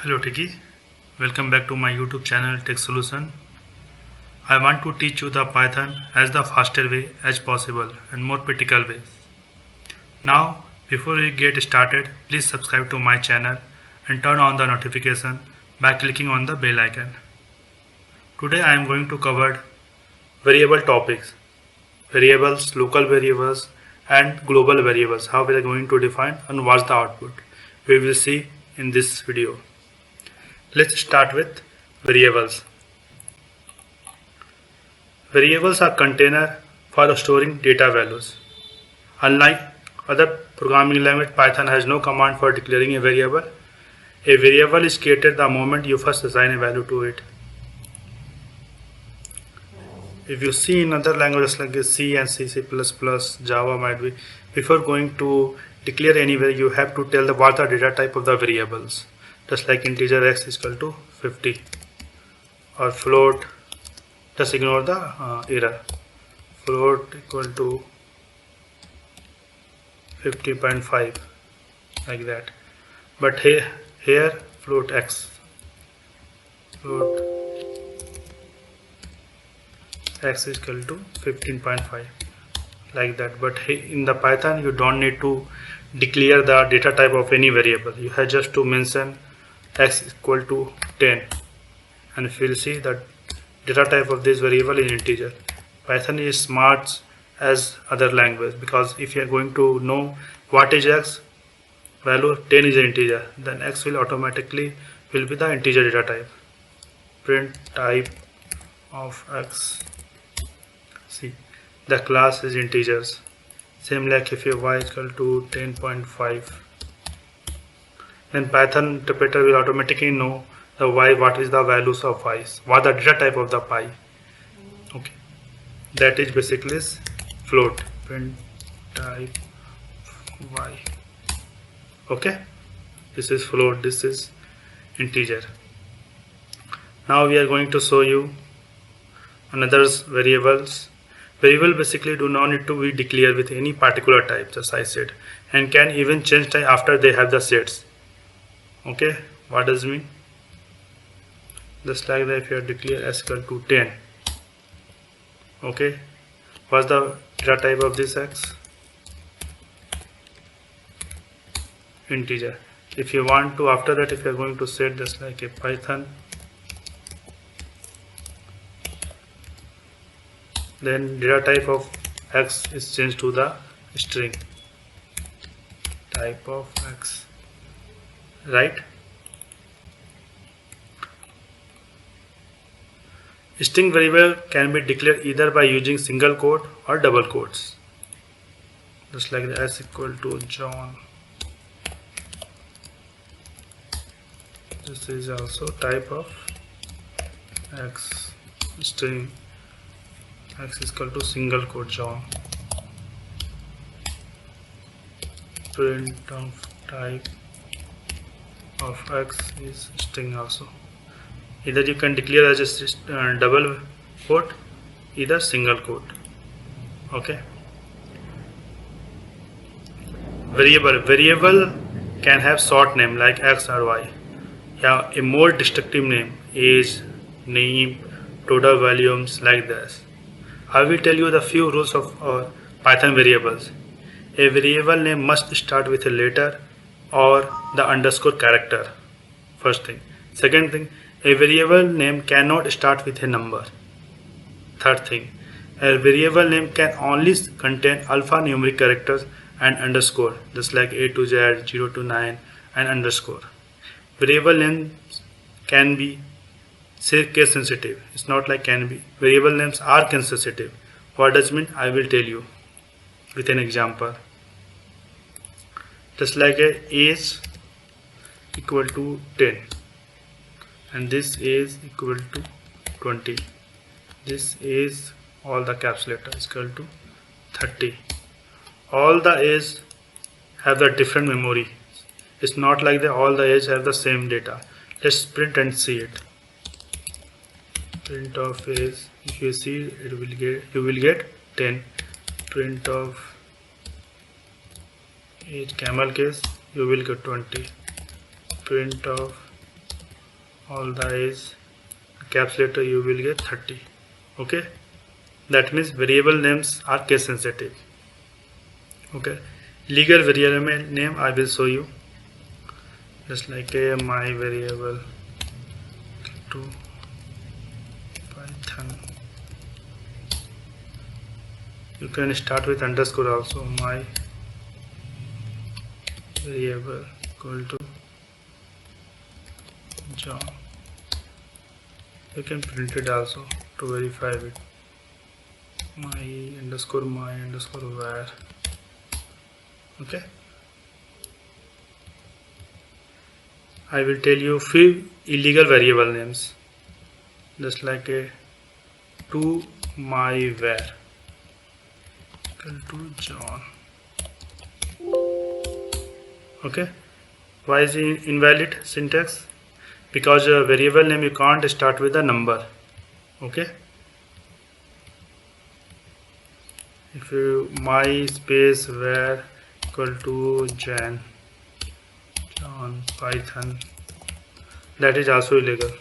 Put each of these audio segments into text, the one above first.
Hello Tiki, welcome back to my YouTube channel Tech Solution. I want to teach you the Python as the faster way as possible and more practical way. Now before we get started, please subscribe to my channel and turn on the notification by clicking on the bell icon. Today I am going to cover variable topics, variables, local variables and global variables, how we are going to define and what's the output. We will see in this video. Let's start with variables. Variables are container for storing data values. Unlike other programming language, Python has no command for declaring a variable. A variable is created the moment you first assign a value to it. If you see in other languages like C and C++, Java might be, before going to declare any value, you have to tell what the data type of the variables. Just like integer x is equal to 50 or float, just ignore the error, float equal to 50.5 like that. But here float x, float x is equal to 15.5 like that. But in the Python you don't need to declare the data type of any variable. You have just to mention x is equal to 10 and if you will see that data type of this variable is integer. Python is smart as other language, because if you are going to know what is x value, 10 is an integer, then x will automatically will be the integer data type. Print type of x. See, the class is integers. Same like if your y is equal to 10.5, then Python interpreter will automatically know the y, what is the values of y, what the data type of the pi. Okay, that is basically float, print type y. Okay, this is float, this is integer. Now we are going to show you another variables. Variable basically do not need to be declared with any particular type, as I said, and can even change type after they have the sets. Okay, what does it mean? Just like that, if you declare x equal to 10, okay, what's the data type of this x? Integer. If you want to, after that, if you are going to set just like a Python, then data type of x is changed to the string type of x, right? String variable can be declared either by using single quote or double quotes, just like the s equal to John. This is also type of x, string x is equal to single quote John. Print of type of x is string also. Either you can declare as a double quote, either single quote. Okay. Variable can have short name like x or y. Yeah, a more destructive name, age, name, total volumes, like this. I will tell you the few rules of Python variables. A variable name must start with a letter or the underscore character. First thing. Second thing, a variable name cannot start with a number. Third thing, a variable name can only contain alphanumeric characters and underscore, just like A to Z, 0 to 9 and underscore. Variable names can be case sensitive. It's not like can be. Variable names are case sensitive. What does it mean? I will tell you with an example. Just like a age equal to 10 and this is equal to 20. This is all the caps letter is equal to 30. All the age have the different memory. It's not like all the age have the same data. Let's print and see it. Print of age, if you see it will get, you will get 10. Print of age camel case, you will get 20. Print of all the age encapsulator, you will get 30. Okay, that means variable names are case sensitive. Okay, legal variable name I will show you, just like a my variable to Python. You can start with underscore also, my variable equal to John. You can print it also to verify it, my underscore var. Okay, I will tell you few illegal variable names, just like a to my var equal to John. Okay, why is it invalid syntax? Because a variable name you can't start with a number. Okay, if you my space var equal to John Python, that is also illegal.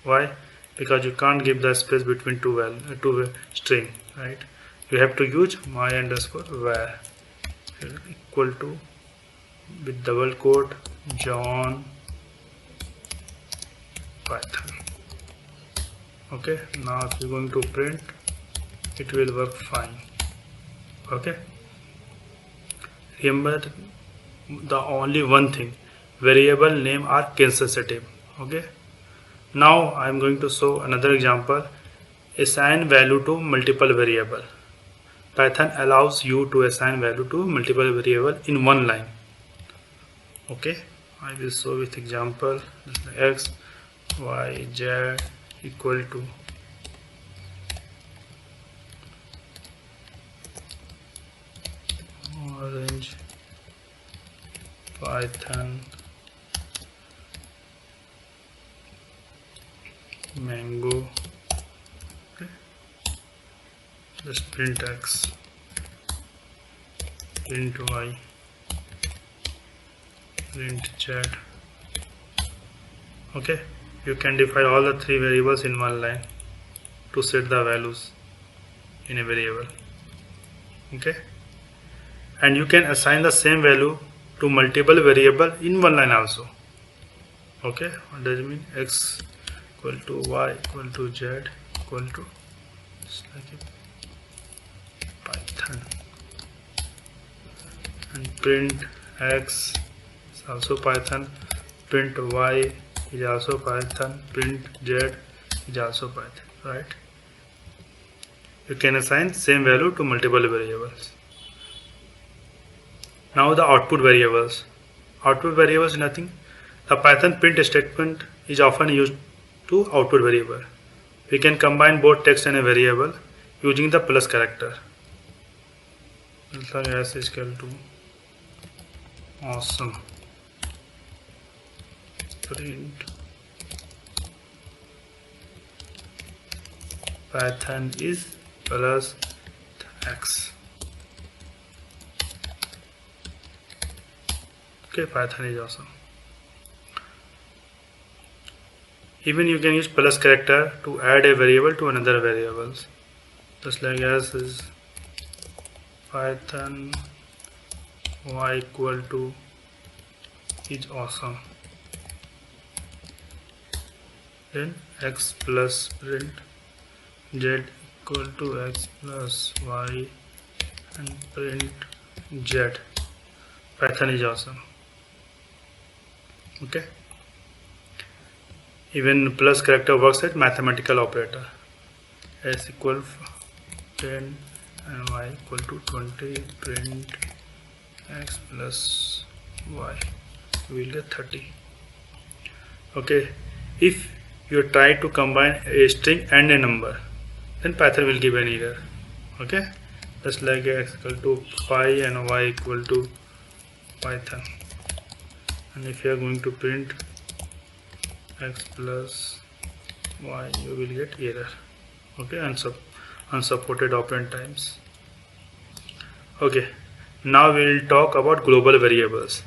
Why? Because you can't give the space between two string, right? You have to use my underscore var equal to with double quote John Python. Okay, now if you're going to print, it will work fine. Okay, remember the only one thing, variable name are case sensitive. Okay, now I am going to show another example. Assign value to multiple variable. Python allows you to assign value to multiple variable in one line. Okay, I will show with example, x, y, z equal to orange, Python, mango. Okay, just print x, print y, print z. Okay, you can define all the three variables in one line to set the values in a variable. Okay, and you can assign the same value to multiple variable in one line also. Okay, what does it mean? X equal to y equal to z equal to like Python, and print x is also Python, print y is also Python, print z is also Python, right? You can assign same value to multiple variables. Now the output variables. Output variables is nothing. The Python print statement is often used to output variable. We can combine both text and a variable using the plus character. S is equal to awesome. Print Python is plus x. Okay, Python is awesome. Even you can use plus character to add a variable to another variables, just like as is Python y equal to is awesome, then x plus print z equal to x plus y and print z. Python is awesome. Okay, even plus character works as mathematical operator. S equal 10 and y equal to 20, print x plus y, we will get 30. Okay, if you try to combine a string and a number, then Python will give an error. Okay, just like x equal to pi and y equal to Python, and if you are going to print x plus y, you will get error. Okay, unsupported operand times. Okay, now we will talk about global variables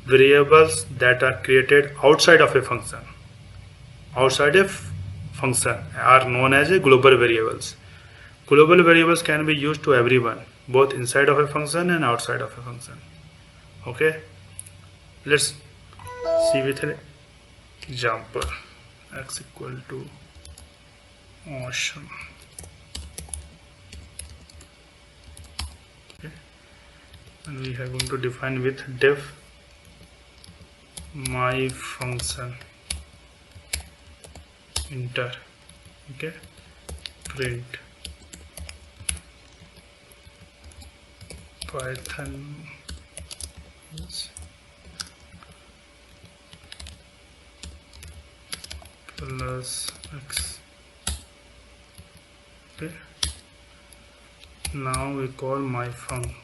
that are created outside of a function. outside a function are known as a global variables. Global variables can be used to everyone, both inside of a function and outside of a function. Okay, let's see with an example. X equal to awesome. Okay, and we are going to define with def my function enter. Okay, print Python is plus x. Okay, now we call my func.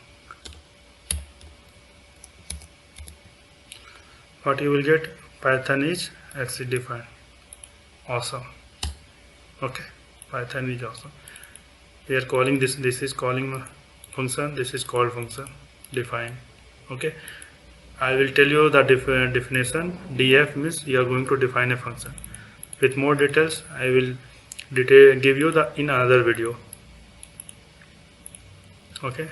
What you will get? Python is x is defined. Awesome. Okay, Python is awesome. We are calling this is calling function, this is called function define. Okay, I will tell you the definition. Def means you are going to define a function. With more details I will give you the in another video. Okay,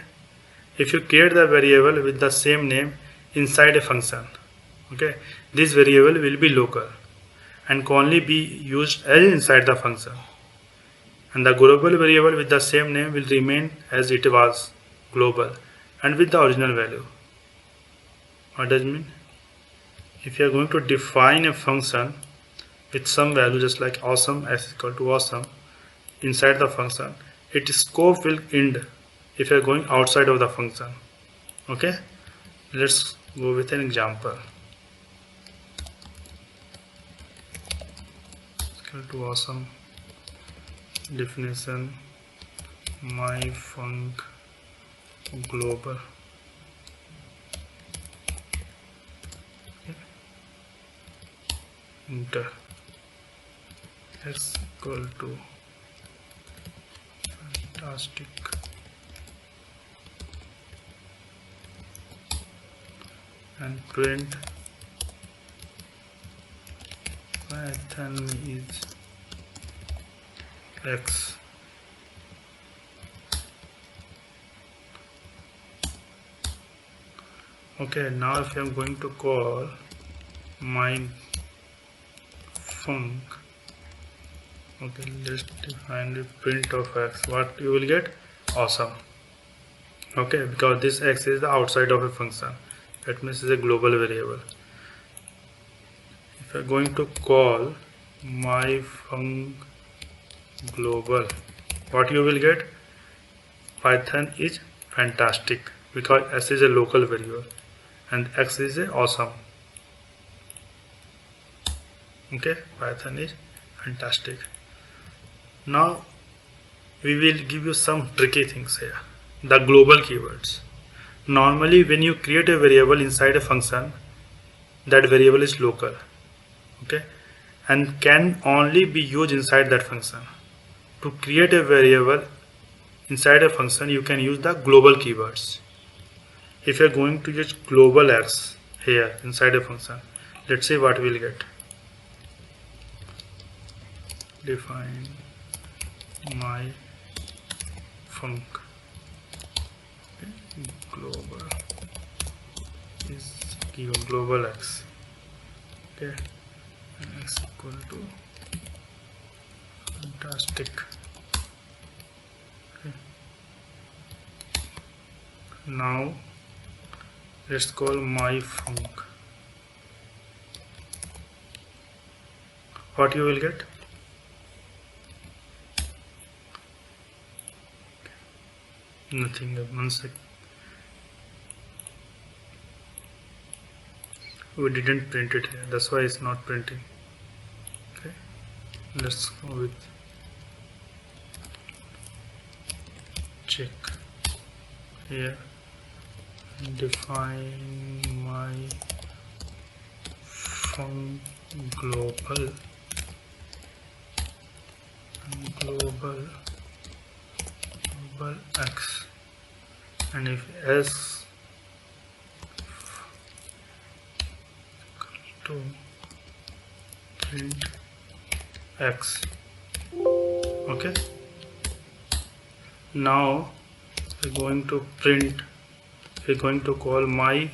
if you create the variable with the same name inside a function, okay, this variable will be local and can only be used as inside the function, and the global variable with the same name will remain as it was, global and with the original value. What does it mean? If you are going to define a function with some value, just like awesome, x equal to awesome, inside the function, its scope will end if you are going outside of the function. Okay, let's go with an example. Equal to awesome definition my func global. Okay. Enter. X equal to fantastic. And print Python is x. Okay, now if I am going to call my func, okay, let's define the print of x. What you will get? Awesome. Okay, because this x is the outside of a function, that means it's a global variable. If I am going to call my func global, what you will get? Python is fantastic, because s is a local variable and x is a awesome. Okay, Python is fantastic. Now we will give you some tricky things here. The global keywords. Normally when you create a variable inside a function, that variable is local, okay, and can only be used inside that function. To create a variable inside a function, you can use the global keywords. If you are going to use global x here inside a function, let's see what we'll get. Define my func. Okay. Global is given global x. Okay, and x equal to fantastic. Okay. Now let's call my func. What you will get? Nothing. 1 sec. We didn't print it here, that's why it's not printing. Okay, let's go with check here. Define my func global x, and if s to print x. Okay, now we're going to print, we're going to call my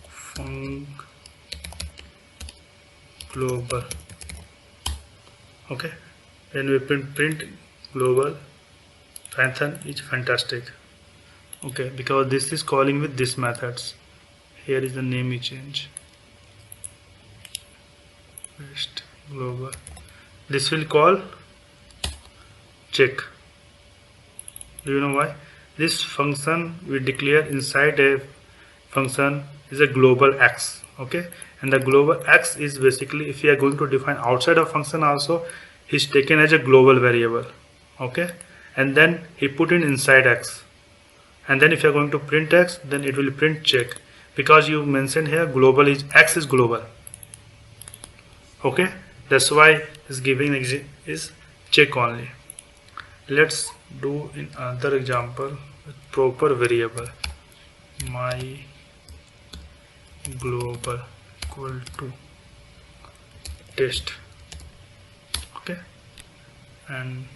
func global. Okay, when we print global, Python is fantastic. Okay, because this is calling with this methods. Here is the name we change, paste global. This will call check. Do you know why? This function we declare inside a function is a global x. Okay, and the global x is basically, if we are going to define outside of function also, is taken as a global variable. Okay, and then he put in inside x, and then if you are going to print x, then it will print check, because you mentioned here global is x is global. Okay, that's why it's giving is check only. Let's do in another example with proper variable, my global equal to test. Okay, and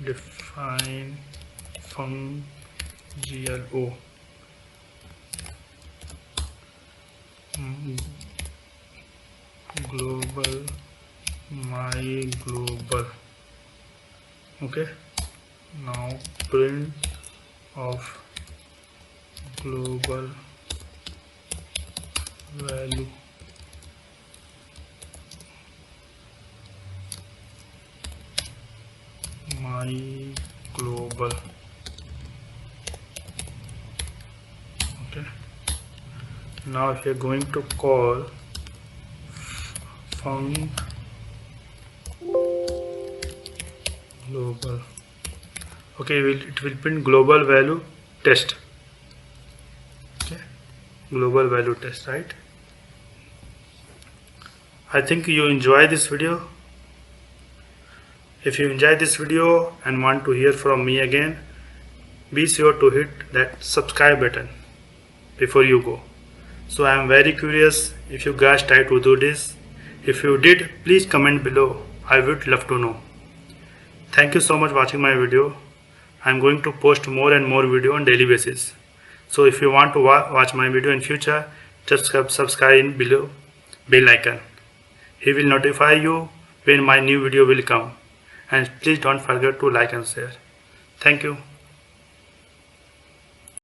define func glo global my global. Okay, now print of global value my global. Okay, now if you're going to call func global, okay, it will print global value test. Okay, global value test, right? I think you enjoy this video. If you enjoy this video and want to hear from me again, be sure to hit that subscribe button before you go. So I am very curious if you guys try to do this. If you did, please comment below. I would love to know. Thank you so much for watching my video. I am going to post more and more video on daily basis. So if you want to watch my video in future, just subscribe in below bell icon. He will notify you when my new video will come. And please don't forget to like and share. Thank you.